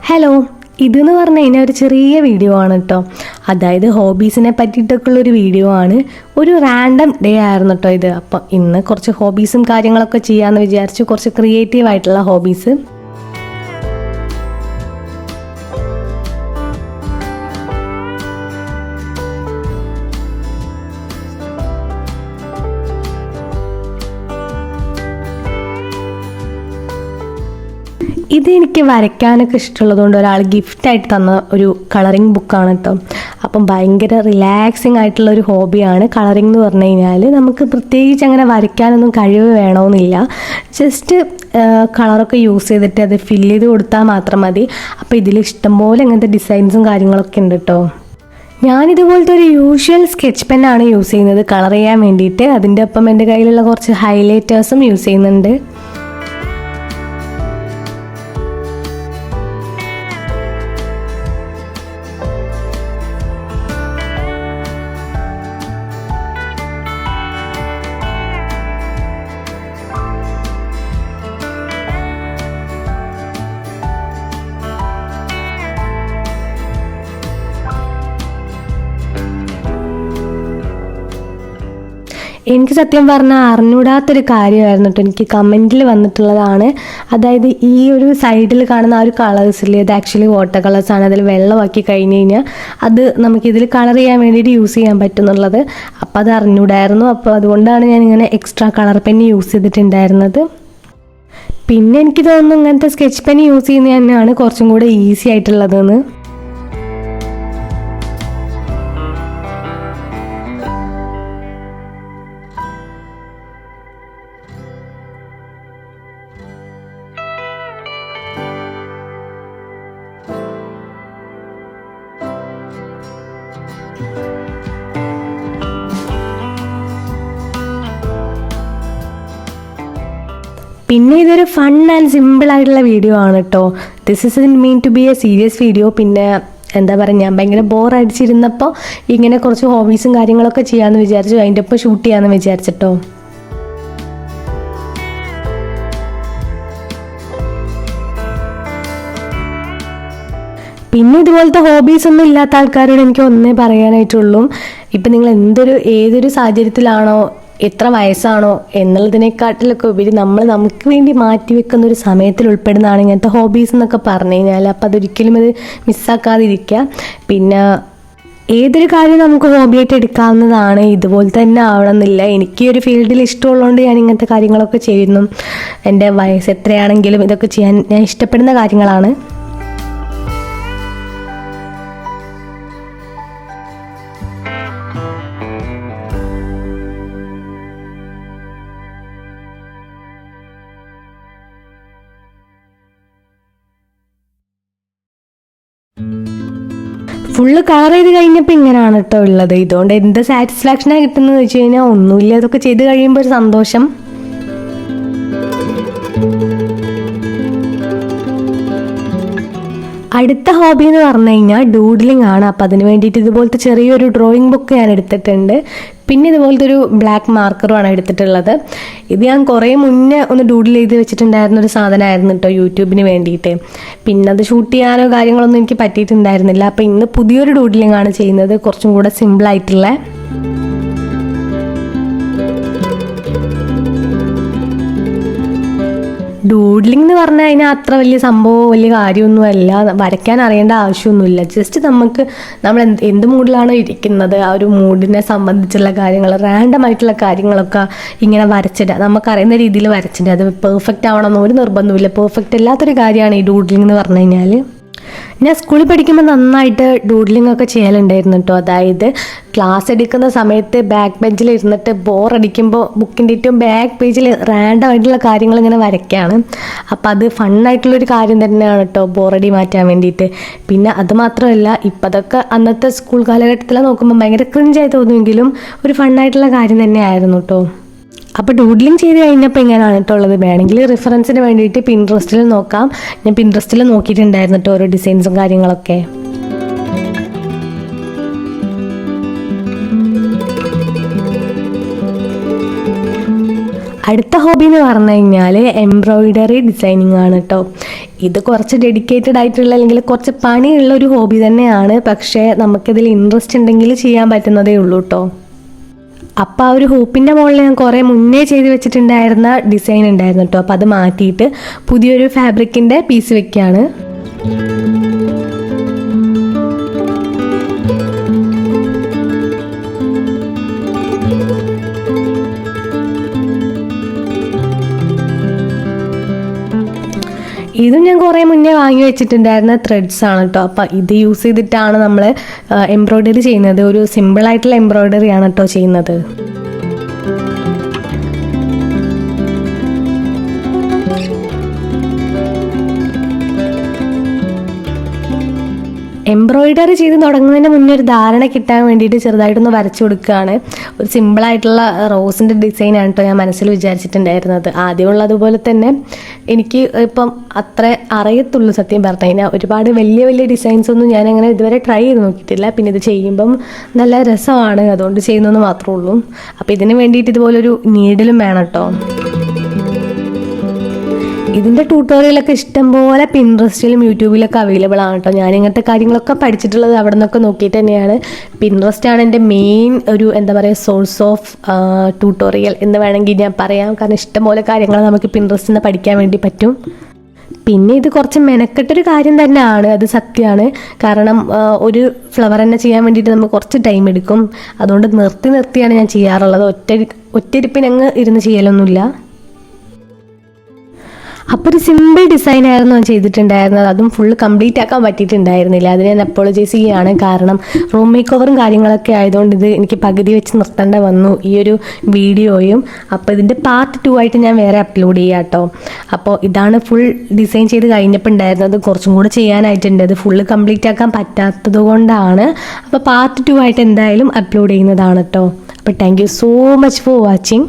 Hello, ഇതെന്ന് പറഞ്ഞു കഴിഞ്ഞാൽ ഒരു ചെറിയ വീഡിയോ ആണ് കേട്ടോ. അതായത് ഹോബീസിനെ പറ്റിയിട്ടൊക്കെ ഉള്ളൊരു വീഡിയോ ആണ്. ഒരു റാൻഡം ഡേ ആയിരുന്നു കേട്ടോ ഇത്. അപ്പം ഇന്ന് കുറച്ച് ഹോബീസും കാര്യങ്ങളൊക്കെ ചെയ്യാമെന്ന് വിചാരിച്ചു, കുറച്ച് ക്രിയേറ്റീവ് ആയിട്ടുള്ള ഹോബീസ്. ഇതെനിക്ക് വരയ്ക്കാനൊക്കെ ഇഷ്ടമുള്ളതുകൊണ്ട് ഒരാൾ ഗിഫ്റ്റായിട്ട് തന്ന ഒരു കളറിങ് ബുക്കാണ് കേട്ടോ. അപ്പം ഭയങ്കര റിലാക്സിങ് ആയിട്ടുള്ള ഒരു ഹോബിയാണ് കളറിങ് എന്ന് പറഞ്ഞു കഴിഞ്ഞാൽ. നമുക്ക് പ്രത്യേകിച്ച് അങ്ങനെ വരയ്ക്കാനൊന്നും കഴിവ് വേണമെന്നില്ല. ജസ്റ്റ് കളറൊക്കെ യൂസ് ചെയ്തിട്ട് അത് ഫില്ല് ചെയ്ത് കൊടുത്താൽ മാത്രം മതി. അപ്പോൾ ഇതിൽ ഇഷ്ടംപോലെ അങ്ങനത്തെ ഡിസൈൻസും കാര്യങ്ങളൊക്കെ ഉണ്ട് കേട്ടോ. ഞാനിതുപോലത്തെ ഒരു യൂഷ്വൽ സ്കെച്ച് പെന്നാണ് യൂസ് ചെയ്യുന്നത് കളർ ചെയ്യാൻ വേണ്ടിയിട്ട്. അതിൻ്റെ ഒപ്പം എൻ്റെ കയ്യിലുള്ള കുറച്ച് ഹൈലൈറ്റേഴ്സും യൂസ് ചെയ്യുന്നുണ്ട്. എനിക്ക് സത്യം പറഞ്ഞാൽ അറിഞ്ഞൂടാത്തൊരു കാര്യമായിരുന്നു കേട്ടോ. എനിക്ക് കമൻറ്റിൽ വന്നിട്ടുള്ളതാണ്. അതായത് ഈ ഒരു സൈഡിൽ കാണുന്ന ആ ഒരു കളേഴ്സില്ലേ, അത് ആക്ച്വലി വാട്ടർ കളേഴ്സാണ്. അതിൽ വെള്ളമാക്കി കഴിഞ്ഞ് കഴിഞ്ഞാൽ അത് നമുക്കിതിൽ കളർ ചെയ്യാൻ വേണ്ടിയിട്ട് യൂസ് ചെയ്യാൻ പറ്റും എന്നുള്ളത്. അപ്പോൾ അത് അറിഞ്ഞൂടായിരുന്നു. അപ്പോൾ അതുകൊണ്ടാണ് ഞാനിങ്ങനെ എക്സ്ട്രാ കളർ പെന്ന് യൂസ് ചെയ്തിട്ടുണ്ടായിരുന്നത്. പിന്നെ എനിക്ക് തോന്നുന്നു ഇങ്ങനത്തെ സ്കെച്ച് പെൻ യൂസ് ചെയ്യുന്നത് തന്നെയാണ് കുറച്ചും കൂടെ ഈസി ആയിട്ടുള്ളതെന്ന്. പിന്നെ ഇതൊരു ഫൺ ആൻഡ് സിമ്പിൾ ആയിട്ടുള്ള വീഡിയോ ആണ് കേട്ടോ. This is mean to be a serious video. പിന്നെ എന്താ പറയുക, ഞാൻ ഭയങ്കര ബോർ അടിച്ചിരുന്നപ്പോൾ ഇങ്ങനെ കുറച്ച് ഹോബീസും കാര്യങ്ങളൊക്കെ ചെയ്യാമെന്ന് വിചാരിച്ചു. അതിൻ്റെ ഒപ്പം ഷൂട്ട് ചെയ്യാമെന്ന് വിചാരിച്ചിട്ടോ. പിന്നെ ഇതുപോലത്തെ ഹോബീസ് ഒന്നും ഇല്ലാത്ത ആൾക്കാരോട് എനിക്ക് ഒന്നേ പറയാനായിട്ടുള്ളൂ. ഇപ്പം നിങ്ങൾ ഏതൊരു സാഹചര്യത്തിലാണോ, എത്ര വയസ്സാണോ എന്നുള്ളതിനെക്കാട്ടിലൊക്കെ ഉപരി നമുക്ക് വേണ്ടി മാറ്റി വെക്കുന്ന ഒരു സമയത്തിൽ ഉൾപ്പെടുന്നതാണ് ഇങ്ങനത്തെ ഹോബീസ് എന്നൊക്കെ പറഞ്ഞു കഴിഞ്ഞാൽ. അപ്പം അതൊരിക്കലും അത് മിസ്സാക്കാതിരിക്കുക. പിന്നെ ഏതൊരു കാര്യം നമുക്ക് ഹോബിയായിട്ട് എടുക്കാവുന്നതാണ്. ഇതുപോലെ തന്നെ ആവണമെന്നില്ല. എനിക്ക് ഈ ഒരു ഫീൽഡിൽ ഇഷ്ടമുള്ളതുകൊണ്ട് ഞാൻ ഇങ്ങനത്തെ കാര്യങ്ങളൊക്കെ ചെയ്യുന്നു. എൻ്റെ വയസ്സ് എത്രയാണെങ്കിലും ഇതൊക്കെ ചെയ്യാൻ ഞാൻ ഇഷ്ടപ്പെടുന്ന കാര്യങ്ങളാണ്. ഫുള്ള് കളർ ചെയ്ത് കഴിഞ്ഞപ്പോൾ ഇങ്ങനെയാണ് കേട്ടോ ഉള്ളത്. ഇതുകൊണ്ട് എന്ത് സാറ്റിസ്ഫാക്ഷനാണ് കിട്ടുന്നത് വെച്ച് കഴിഞ്ഞാൽ ഒന്നുമില്ല. അതൊക്കെ ചെയ്ത് കഴിയുമ്പോൾ ഒരു സന്തോഷം. അടുത്ത ഹോബി എന്ന് പറഞ്ഞു കഴിഞ്ഞാൽ ഡൂഡ്ലിംഗ് ആണ്. അപ്പം അതിന് വേണ്ടിയിട്ട് ഇതുപോലത്തെ ചെറിയൊരു ഡ്രോയിങ് ബുക്ക് ഞാൻ എടുത്തിട്ടുണ്ട്. പിന്നെ ഇതുപോലത്തെ ഒരു ബ്ലാക്ക് മാർക്കറുമാണ് എടുത്തിട്ടുള്ളത്. ഇത് ഞാൻ കുറേ മുന്നേ ഒന്ന് ഡൂഡിൽ ചെയ്ത് വെച്ചിട്ടുണ്ടായിരുന്ന ഒരു സാധനമായിരുന്നു കേട്ടോ, യൂട്യൂബിന് വേണ്ടിയിട്ട്. പിന്നെ അത് ഷൂട്ട് ചെയ്യാനോ കാര്യങ്ങളൊന്നും എനിക്ക് പറ്റിയിട്ടുണ്ടായിരുന്നില്ല. അപ്പം ഇന്ന് പുതിയൊരു ഡൂഡ്ലിംഗ് ആണ് ചെയ്യുന്നത്, കുറച്ചും കൂടെ സിമ്പിളായിട്ടുള്ള. ഡൂഡ്ലിംഗ് എന്ന് പറഞ്ഞാൽ അതിന് അത്ര വലിയ സംഭവം, വലിയ കാര്യമൊന്നുമല്ല. വരയ്ക്കാൻ അറിയേണ്ട ആവശ്യമൊന്നുമില്ല. ജസ്റ്റ് നമ്മൾ എന്ത് മൂഡിലാണോ ഇരിക്കുന്നത് ആ ഒരു മൂഡിനെ സംബന്ധിച്ചുള്ള കാര്യങ്ങൾ, റാൻഡം ആയിട്ടുള്ള കാര്യങ്ങളൊക്കെ ഇങ്ങനെ വരച്ചിടുക. നമുക്കറിയുന്ന രീതിയിൽ വരച്ചിടുക. അത് പെർഫെക്റ്റ് ആവണമെന്ന് ഒരു നിർബന്ധമില്ല. പെർഫെക്റ്റ് അല്ലാത്തൊരു കാര്യമാണ് ഈ ഡൂഡ്ലിംഗ് എന്ന് പറഞ്ഞു കഴിഞ്ഞാൽ. ഞാൻ സ്കൂളിൽ പഠിക്കുമ്പോൾ നന്നായിട്ട് ഡൂഡ്ലിംഗ് ഒക്കെ ചെയ്യലുണ്ടായിരുന്നു കേട്ടോ. അതായത് ക്ലാസ് എടുക്കുന്ന സമയത്ത് ബാക്ക് ബെഞ്ചിൽ ഇരുന്നിട്ട് ബോറടിക്കുമ്പോൾ ബുക്കിൻ്റെ ഏറ്റവും ബാക്ക് പേജിൽ റാൻഡം ആയിട്ടുള്ള കാര്യങ്ങൾ ഇങ്ങനെ വരയ്ക്കുകയാണ്. അപ്പോൾ അത് ഫണ്ണായിട്ടുള്ളൊരു കാര്യം തന്നെയാണ് കേട്ടോ, ബോറടി മാറ്റാൻ വേണ്ടിയിട്ട്. പിന്നെ അത് മാത്രമല്ല, ഇപ്പം അതൊക്കെ അന്നത്തെ സ്കൂൾ കാലഘട്ടത്തിൽ നോക്കുമ്പോൾ ഭയങ്കര ക്രിഞ്ചായി തോന്നുമെങ്കിലും ഒരു ഫണ്ണായിട്ടുള്ള കാര്യം തന്നെയായിരുന്നു കേട്ടോ. അപ്പോൾ ഡൂഡ്ലിംഗ് ചെയ്ത് കഴിഞ്ഞപ്പോൾ ഇങ്ങനെയാണ് കേട്ടോ ഉള്ളത്. വേണമെങ്കിൽ റെഫറൻസിന് വേണ്ടിയിട്ട് പിൻട്രസ്റ്റിൽ നോക്കാം. ഞാൻ പിൻട്രസ്റ്റിൽ നോക്കിയിട്ടുണ്ടായിരുന്നു കേട്ടോ ഓരോ ഡിസൈൻസും കാര്യങ്ങളൊക്കെ. അടുത്ത ഹോബി എന്ന് പറഞ്ഞു കഴിഞ്ഞാൽ എംബ്രോയിഡറി ഡിസൈനിങ് ആണ് കേട്ടോ. ഇത് കുറച്ച് ഡെഡിക്കേറ്റഡ് ആയിട്ടുള്ള അല്ലെങ്കിൽ കുറച്ച് പണിയുള്ള ഒരു ഹോബി തന്നെയാണ്. പക്ഷേ നമുക്കിതിൽ ഇൻട്രസ്റ്റ് ഉണ്ടെങ്കിൽ ചെയ്യാൻ പറ്റുന്നതേ ഉള്ളൂ കേട്ടോ. അപ്പോൾ ആ ഒരു ഹൂപ്പിൻ്റെ മുകളിൽ ഞാൻ കുറേ മുന്നേ ചെയ്ത് വെച്ചിട്ടുണ്ടായിരുന്ന ഡിസൈൻ ഉണ്ടായിരുന്നു കേട്ടോ. അപ്പോൾ അത് മാറ്റിയിട്ട് പുതിയൊരു ഫാബ്രിക്കിൻ്റെ പീസ് വെക്കുകയാണ്. ഇതും ഞാൻ കുറേ മുന്നേ വാങ്ങി വെച്ചിട്ടുണ്ടായിരുന്ന ത്രെഡ്സ് ആണ് കേട്ടോ. അപ്പം ഇത് യൂസ് ചെയ്തിട്ടാണ് നമ്മൾ എംബ്രോയ്ഡറി ചെയ്യുന്നത്. ഒരു സിമ്പിളായിട്ടുള്ള എംബ്രോയ്ഡറി ആണ് കേട്ടോ ചെയ്യുന്നത്. എംബ്രോയ്ഡറി ചെയ്ത് തുടങ്ങുന്നതിന് മുന്നേ ഒരു ധാരണ കിട്ടാൻ വേണ്ടിയിട്ട് ചെറുതായിട്ടൊന്ന് വരച്ചു കൊടുക്കുകയാണ്. ഒരു സിമ്പിളായിട്ടുള്ള റോസിൻ്റെ ഡിസൈനാണ് കേട്ടോ ഞാൻ മനസ്സിൽ വിചാരിച്ചിട്ടുണ്ടായിരുന്നത്. ആദ്യമുള്ളതുപോലെ തന്നെ എനിക്ക് ഇപ്പം അത്ര അറിയത്തുള്ളൂ സത്യം പറഞ്ഞു കഴിഞ്ഞാൽ. ഒരുപാട് വലിയ വലിയ ഡിസൈൻസ് ഒന്നും ഞാൻ അങ്ങനെ ഇതുവരെ ട്രൈ ചെയ്ത് നോക്കിയിട്ടില്ല. പിന്നെ ഇത് ചെയ്യുമ്പം നല്ല രസമാണ്, അതുകൊണ്ട് ചെയ്യുന്നതെന്ന് മാത്രമേ ഉള്ളൂ. അപ്പോൾ ഇതിന് വേണ്ടിയിട്ട് ഇതുപോലൊരു നീഡിലും വേണം കേട്ടോ. ഇതിൻ്റെ ട്യൂട്ടോറിയലൊക്കെ ഇഷ്ടംപോലെ പിൻട്രസ്റ്റിലും യൂട്യൂബിലൊക്കെ അവൈലബിൾ ആണ് കേട്ടോ. ഞാൻ ഇങ്ങനത്തെ കാര്യങ്ങളൊക്കെ പഠിച്ചിട്ടുള്ളത് അവിടെ നിന്നൊക്കെ നോക്കിയിട്ട് തന്നെയാണ്. പിൻട്രസ്റ്റ് ആണ് എൻ്റെ മെയിൻ ഒരു എന്താ പറയുക സോഴ്സ് ഓഫ് ട്യൂട്ടോറിയൽ എന്ന് വേണമെങ്കിൽ ഞാൻ പറയാം. കാരണം ഇഷ്ടംപോലെ കാര്യങ്ങൾ നമുക്ക് പിൻട്രസ്റ്റിൽ നിന്ന് പഠിക്കാൻ വേണ്ടി പറ്റും. പിന്നെ ഇത് കുറച്ച് മെനക്കെട്ടൊരു കാര്യം തന്നെയാണ്, അത് സത്യമാണ്. കാരണം ഒരു ഫ്ലവർ തന്നെ ചെയ്യാൻ വേണ്ടിയിട്ട് നമുക്ക് കുറച്ച് ടൈം എടുക്കും. അതുകൊണ്ട് നിർത്തിയാണ് ഞാൻ ചെയ്യാറുള്ളത്. ഒറ്റയിരിപ്പിനങ്ങ് ഇരുന്ന് ചെയ്യലൊന്നുമില്ല. അപ്പോൾ ഒരു സിമ്പിൾ ഡിസൈനായിരുന്നു ഞാൻ ചെയ്തിട്ടുണ്ടായിരുന്നത്. അതും ഫുള്ള് കംപ്ലീറ്റ് ആക്കാൻ പറ്റിയിട്ടുണ്ടായിരുന്നില്ല. അതിന് ഞാൻ അപ്പോളജൈസ് ചെയ്യുകയാണ്. കാരണം റൂം മേക്ക് ഓവറും കാര്യങ്ങളൊക്കെ ആയതുകൊണ്ട് ഇത് എനിക്ക് പകുതി വെച്ച് നിർത്തേണ്ട വന്നു ഈ ഒരു വീഡിയോയും. അപ്പോൾ ഇതിൻ്റെ പാർട്ട് 2 ആയിട്ട് ഞാൻ വേറെ അപ്ലോഡ് ചെയ്യാം കേട്ടോ. അപ്പോൾ ഇതാണ് ഫുൾ ഡിസൈൻ ചെയ്ത് കഴിഞ്ഞപ്പോൾ ഉണ്ടായിരുന്നത്. കുറച്ചും കൂടെ ചെയ്യാനായിട്ടുണ്ട്. അത് ഫുള്ള് കംപ്ലീറ്റ് ആക്കാൻ പറ്റാത്തത് കൊണ്ടാണ്. അപ്പോൾ പാർട്ട് 2 ആയിട്ട് എന്തായാലും അപ്ലോഡ് ചെയ്യുന്നതാണ് കേട്ടോ. അപ്പോൾ thank you so much for watching.